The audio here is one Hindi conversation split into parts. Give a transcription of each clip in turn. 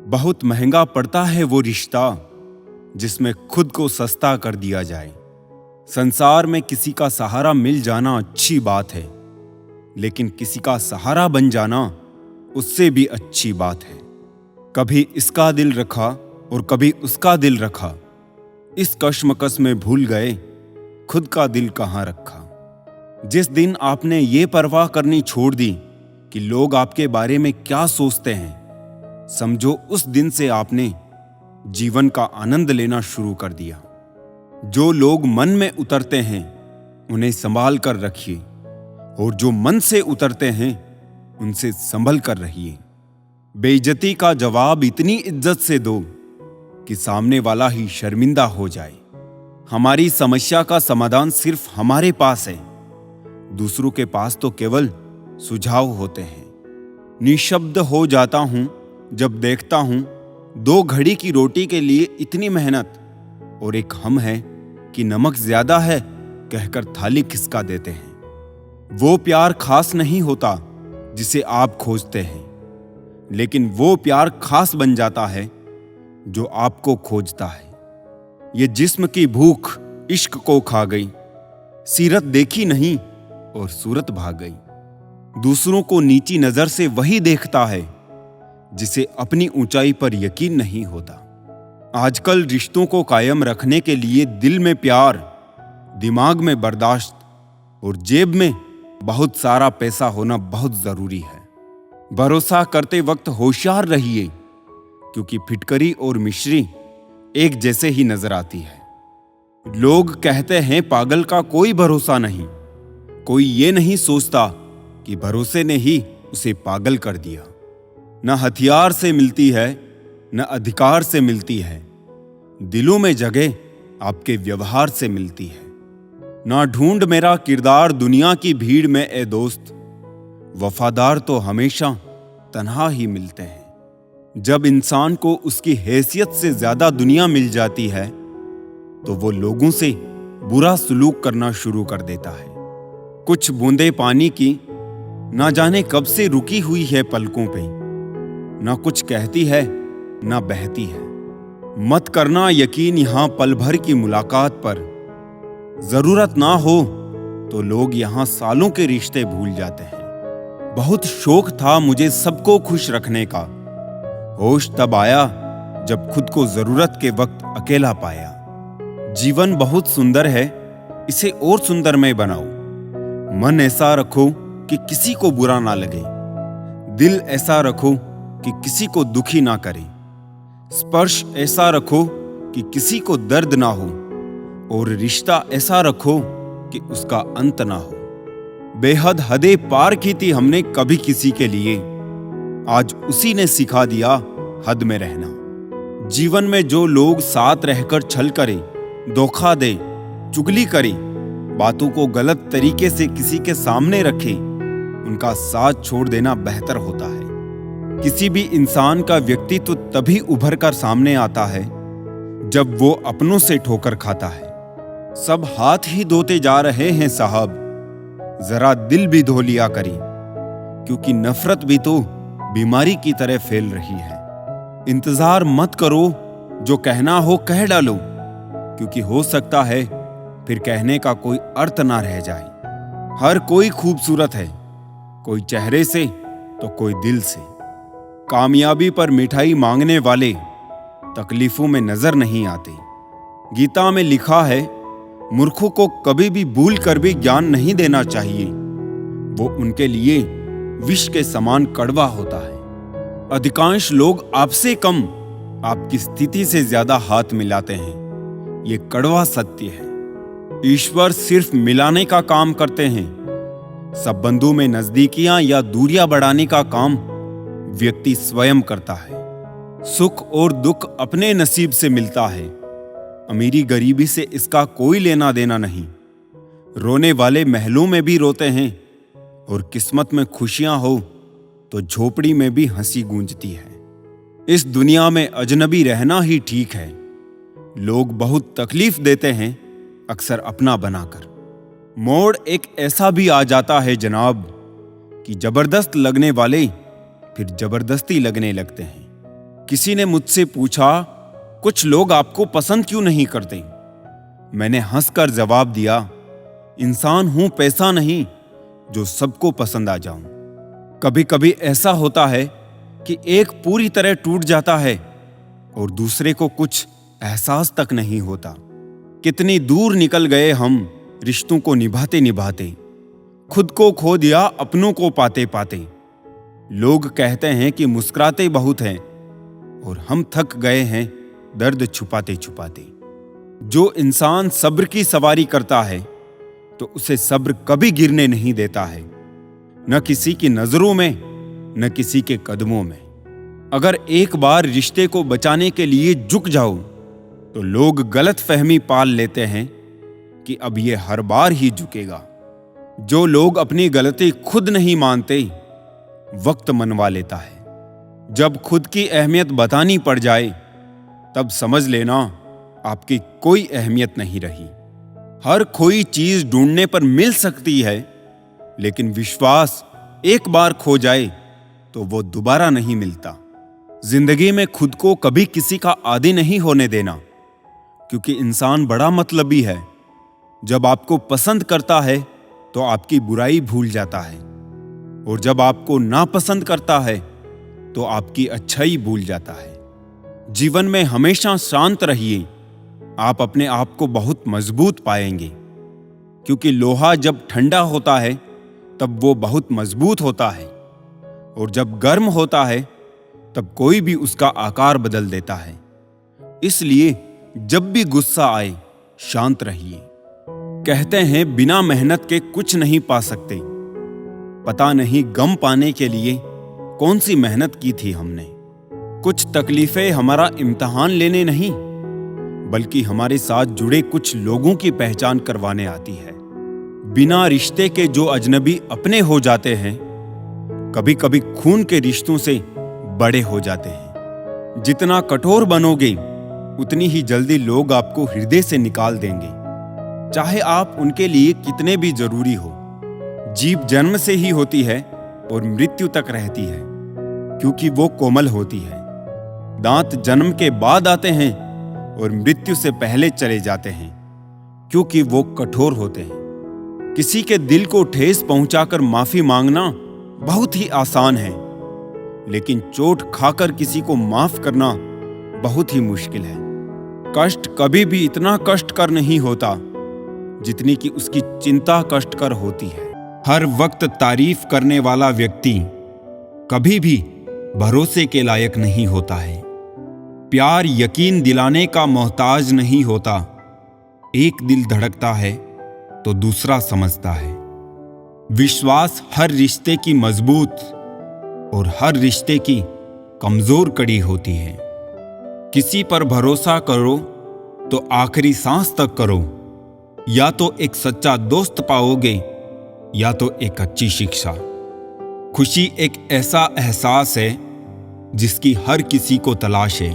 बहुत महंगा पड़ता है वो रिश्ता जिसमें खुद को सस्ता कर दिया जाए। संसार में किसी का सहारा मिल जाना अच्छी बात है, लेकिन किसी का सहारा बन जाना उससे भी अच्छी बात है। कभी इसका दिल रखा और कभी उसका दिल रखा, इस कशमकश में भूल गए खुद का दिल कहाँ रखा। जिस दिन आपने ये परवाह करनी छोड़ दी कि लोग आपके बारे में क्या सोचते हैं, समझो उस दिन से आपने जीवन का आनंद लेना शुरू कर दिया। जो लोग मन में उतरते हैं उन्हें संभाल कर रखिए, और जो मन से उतरते हैं उनसे संभल कर रहिए। बेइज्जती का जवाब इतनी इज्जत से दो कि सामने वाला ही शर्मिंदा हो जाए। हमारी समस्या का समाधान सिर्फ हमारे पास है, दूसरों के पास तो केवल सुझाव होते हैं। निशब्द हो जाता हूं जब देखता हूं दो घड़ी की रोटी के लिए इतनी मेहनत, और एक हम है कि नमक ज्यादा है कहकर थाली खिसका देते हैं। वो प्यार खास नहीं होता जिसे आप खोजते हैं, लेकिन वो प्यार खास बन जाता है जो आपको खोजता है। ये जिस्म की भूख इश्क को खा गई, सीरत देखी नहीं और सूरत भाग गई। दूसरों को नीची नजर से वही देखता है जिसे अपनी ऊंचाई पर यकीन नहीं होता। आजकल रिश्तों को कायम रखने के लिए दिल में प्यार, दिमाग में बर्दाश्त और जेब में बहुत सारा पैसा होना बहुत जरूरी है। भरोसा करते वक्त होशियार रहिए, क्योंकि फिटकरी और मिश्री एक जैसे ही नजर आती है। लोग कहते हैं पागल का कोई भरोसा नहीं। कोई ये नहीं सोचता कि भरोसे ने ही उसे पागल कर दिया। न हथियार से मिलती है न अधिकार से मिलती है, दिलों में जगह आपके व्यवहार से मिलती है। ना ढूंढ मेरा किरदार दुनिया की भीड़ में ए दोस्त, वफादार तो हमेशा तन्हा ही मिलते हैं। जब इंसान को उसकी हैसियत से ज्यादा दुनिया मिल जाती है तो वो लोगों से बुरा सलूक करना शुरू कर देता है। कुछ बूंदे पानी की ना जाने कब से रुकी हुई है पलकों पे, ना कुछ कहती है ना बहती है। मत करना यकीन यहां पल भर की मुलाकात पर, जरूरत ना हो तो लोग यहां सालों के रिश्ते भूल जाते हैं। बहुत शौक था मुझे सबको खुश रखने का, होश तब आया जब खुद को जरूरत के वक्त अकेला पाया। जीवन बहुत सुंदर है, इसे और सुंदरमय बनाओ। मन ऐसा रखो कि किसी को बुरा ना लगे, दिल ऐसा रखो कि किसी को दुखी ना करे, स्पर्श ऐसा रखो कि किसी को दर्द ना हो, और रिश्ता ऐसा रखो कि उसका अंत ना हो। बेहद हदें पार की थी हमने कभी किसी के लिए, आज उसी ने सिखा दिया हद में रहना। जीवन में जो लोग साथ रहकर छल करे, धोखा दे, चुगली करे, बातों को गलत तरीके से किसी के सामने रखे, उनका साथ छोड़ देना बेहतर होता है। किसी भी इंसान का व्यक्तित्व तभी उभर कर सामने आता है जब वो अपनों से ठोकर खाता है। सब हाथ ही धोते जा रहे हैं साहब, जरा दिल भी धो लिया करें, क्योंकि नफरत भी तो बीमारी की तरह फैल रही है। इंतजार मत करो, जो कहना हो कह डालो, क्योंकि हो सकता है फिर कहने का कोई अर्थ ना रह जाए। हर कोई खूबसूरत है, कोई चेहरे से तो कोई दिल से। कामयाबी पर मिठाई मांगने वाले तकलीफों में नजर नहीं आते। गीता में लिखा है, मूर्खों को कभी भी भूल कर भी ज्ञान नहीं देना चाहिए, वो उनके लिए विष के समान कड़वा होता है। अधिकांश लोग आपसे कम आपकी स्थिति से ज्यादा हाथ मिलाते हैं, ये कड़वा सत्य है। ईश्वर सिर्फ मिलाने का काम करते हैं। संबंधों में नजदीकियां या दूरियां बढ़ाने का काम व्यक्ति स्वयं करता है। सुख और दुख अपने नसीब से मिलता है, अमीरी गरीबी से इसका कोई लेना देना नहीं। रोने वाले महलों में भी रोते हैं, और किस्मत में खुशियां हो तो झोपड़ी में भी हंसी गूंजती है। इस दुनिया में अजनबी रहना ही ठीक है। लोग बहुत तकलीफ देते हैं, अक्सर अपना बनाकर। मोड़ एक ऐसा भी आ जाता है जनाब कि जबरदस्त लगने वाले फिर जबरदस्ती लगने लगते हैं। किसी ने मुझसे पूछा, कुछ लोग आपको पसंद क्यों नहीं करते? मैंने हंसकर जवाब दिया, इंसान हूं, पैसा नहीं जो सबको पसंद आ जाऊं। कभी कभी ऐसा होता है कि एक पूरी तरह टूट जाता है और दूसरे को कुछ एहसास तक नहीं होता। कितनी दूर निकल गए हम रिश्तों को निभाते निभाते, खुद को खो दिया अपनों को पाते पाते। लोग कहते हैं कि मुस्कुराते बहुत हैं और हम थक गए हैं दर्द छुपाते छुपाते। जो इंसान सब्र की सवारी करता है तो उसे सब्र कभी गिरने नहीं देता है, न किसी की नजरों में न किसी के कदमों में। अगर एक बार रिश्ते को बचाने के लिए झुक जाओ तो लोग गलत फहमी पाल लेते हैं कि अब ये हर बार ही झुकेगा। जो लोग अपनी गलती खुद नहीं मानते, वक्त मनवा लेता है। जब खुद की अहमियत बतानी पड़ जाए तब समझ लेना आपकी कोई अहमियत नहीं रही। हर कोई चीज ढूंढने पर मिल सकती है, लेकिन विश्वास एक बार खो जाए तो वो दोबारा नहीं मिलता। जिंदगी में खुद को कभी किसी का आदी नहीं होने देना, क्योंकि इंसान बड़ा मतलबी है। जब आपको पसंद करता है तो आपकी बुराई भूल जाता है, और जब आपको नापसंद करता है तो आपकी अच्छाई भूल जाता है। जीवन में हमेशा शांत रहिए, आप अपने आप को बहुत मजबूत पाएंगे, क्योंकि लोहा जब ठंडा होता है तब वो बहुत मजबूत होता है, और जब गर्म होता है तब कोई भी उसका आकार बदल देता है। इसलिए जब भी गुस्सा आए शांत रहिए। कहते हैं बिना मेहनत के कुछ नहीं पा सकते। पता नहीं गम पाने के लिए कौन सी मेहनत की थी हमने। कुछ तकलीफें हमारा इम्तिहान लेने नहीं, बल्कि हमारे साथ जुड़े कुछ लोगों की पहचान करवाने आती है। बिना रिश्ते के जो अजनबी अपने हो जाते हैं, कभी कभी खून के रिश्तों से बड़े हो जाते हैं। जितना कठोर बनोगे उतनी ही जल्दी लोग आपको हृदय से निकाल देंगे, चाहे आप उनके लिए कितने भी जरूरी हो। जीभ जन्म से ही होती है और मृत्यु तक रहती है, क्योंकि वो कोमल होती है। दांत जन्म के बाद आते हैं और मृत्यु से पहले चले जाते हैं, क्योंकि वो कठोर होते हैं। किसी के दिल को ठेस पहुंचाकर माफी मांगना बहुत ही आसान है, लेकिन चोट खाकर किसी को माफ करना बहुत ही मुश्किल है। कष्ट कभी भी इतना कष्टकर नहीं होता जितनी कि उसकी चिंता कष्टकर होती है। हर वक्त तारीफ करने वाला व्यक्ति कभी भी भरोसे के लायक नहीं होता है। प्यार यकीन दिलाने का मोहताज नहीं होता। एक दिल धड़कता है तो दूसरा समझता है। विश्वास हर रिश्ते की मजबूत और हर रिश्ते की कमजोर कड़ी होती है। किसी पर भरोसा करो तो आखिरी सांस तक करो। या तो एक सच्चा दोस्त पाओगे या तो एक अच्छी शिक्षा। खुशी एक ऐसा एहसास है जिसकी हर किसी को तलाश है।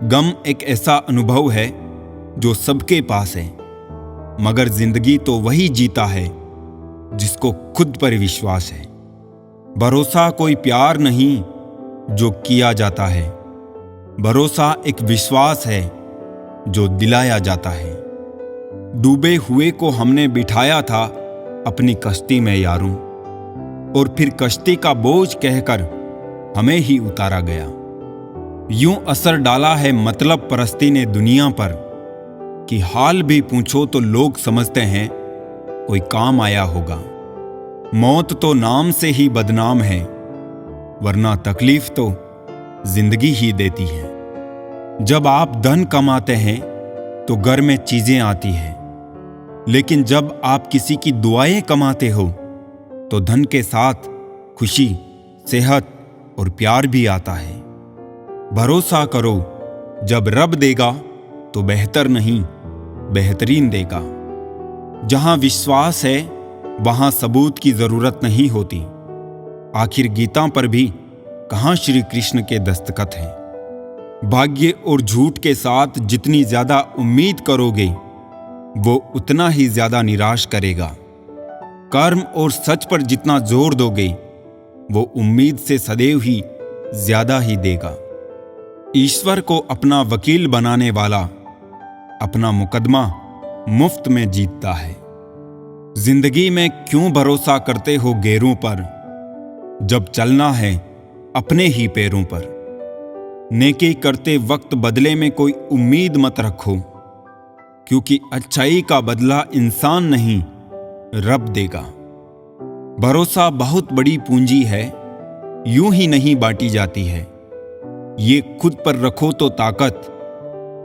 गम एक ऐसा अनुभव है जो सबके पास है, मगर जिंदगी तो वही जीता है जिसको खुद पर विश्वास है। भरोसा कोई प्यार नहीं जो किया जाता है, भरोसा एक विश्वास है जो दिलाया जाता है। डूबे हुए को हमने बिठाया था अपनी कश्ती में यारों, और फिर कश्ती का बोझ कहकर हमें ही उतारा गया। यूं असर डाला है मतलब परस्ती ने दुनिया पर कि हाल भी पूछो तो लोग समझते हैं कोई काम आया होगा। मौत तो नाम से ही बदनाम है, वरना तकलीफ तो जिंदगी ही देती है। जब आप धन कमाते हैं तो घर में चीजें आती हैं, लेकिन जब आप किसी की दुआएं कमाते हो तो धन के साथ खुशी, सेहत और प्यार भी आता है। भरोसा करो, जब रब देगा तो बेहतर नहीं बेहतरीन देगा। जहां विश्वास है वहां सबूत की जरूरत नहीं होती। आखिर गीता पर भी कहां श्री कृष्ण के दस्तखत हैं। भाग्य और झूठ के साथ जितनी ज्यादा उम्मीद करोगे वो उतना ही ज्यादा निराश करेगा। कर्म और सच पर जितना जोर दोगे वो उम्मीद से सदैव ही ज्यादा ही देगा। ईश्वर को अपना वकील बनाने वाला अपना मुकदमा मुफ्त में जीतता है। जिंदगी में क्यों भरोसा करते हो गैरों पर, जब चलना है अपने ही पैरों पर। नेकी करते वक्त बदले में कोई उम्मीद मत रखो, क्योंकि अच्छाई का बदला इंसान नहीं रब देगा। भरोसा बहुत बड़ी पूंजी है, यूं ही नहीं बांटी जाती है। ये खुद पर रखो तो ताकत,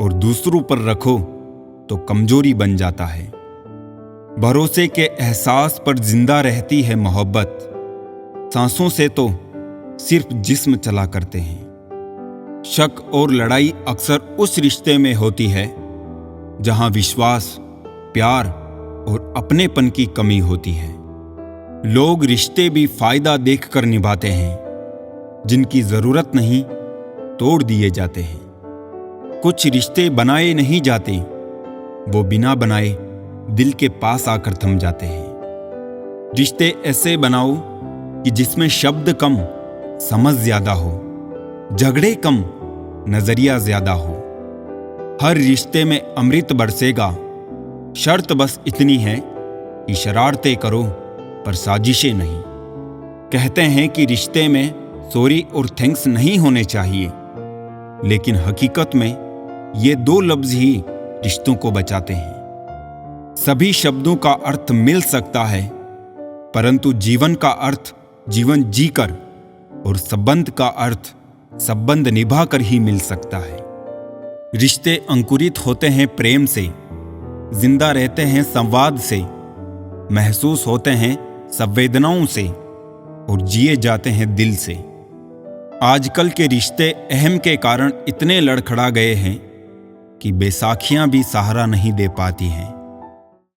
और दूसरों पर रखो तो कमजोरी बन जाता है। भरोसे के एहसास पर जिंदा रहती है मोहब्बत। सांसों से तो सिर्फ जिस्म चला करते हैं। शक और लड़ाई अक्सर उस रिश्ते में होती है जहां विश्वास, प्यार और अपनेपन की कमी होती है। लोग रिश्ते भी फायदा देखकर निभाते हैं, जिनकी जरूरत नहीं तोड़ दिए जाते हैं। कुछ रिश्ते बनाए नहीं जाते, वो बिना बनाए दिल के पास आकर थम जाते हैं। रिश्ते ऐसे बनाओ कि जिसमें शब्द कम समझ ज्यादा हो, झगड़े कम नजरिया ज्यादा हो। हर रिश्ते में अमृत बरसेगा, शर्त बस इतनी है कि शरारतें करो पर साजिशें नहीं। कहते हैं कि रिश्ते में सॉरी और थैंक्स नहीं होने चाहिए, लेकिन हकीकत में ये दो लफ्ज ही रिश्तों को बचाते हैं। सभी शब्दों का अर्थ मिल सकता है, परंतु जीवन का अर्थ जीवन जीकर और संबंध का अर्थ संबंध निभाकर ही मिल सकता है। रिश्ते अंकुरित होते हैं प्रेम से, जिंदा रहते हैं संवाद से, महसूस होते हैं संवेदनाओं से और जिए जाते हैं दिल से। आजकल के रिश्ते अहम के कारण इतने लड़खड़ा गए हैं कि बैसाखियां भी सहारा नहीं दे पाती हैं।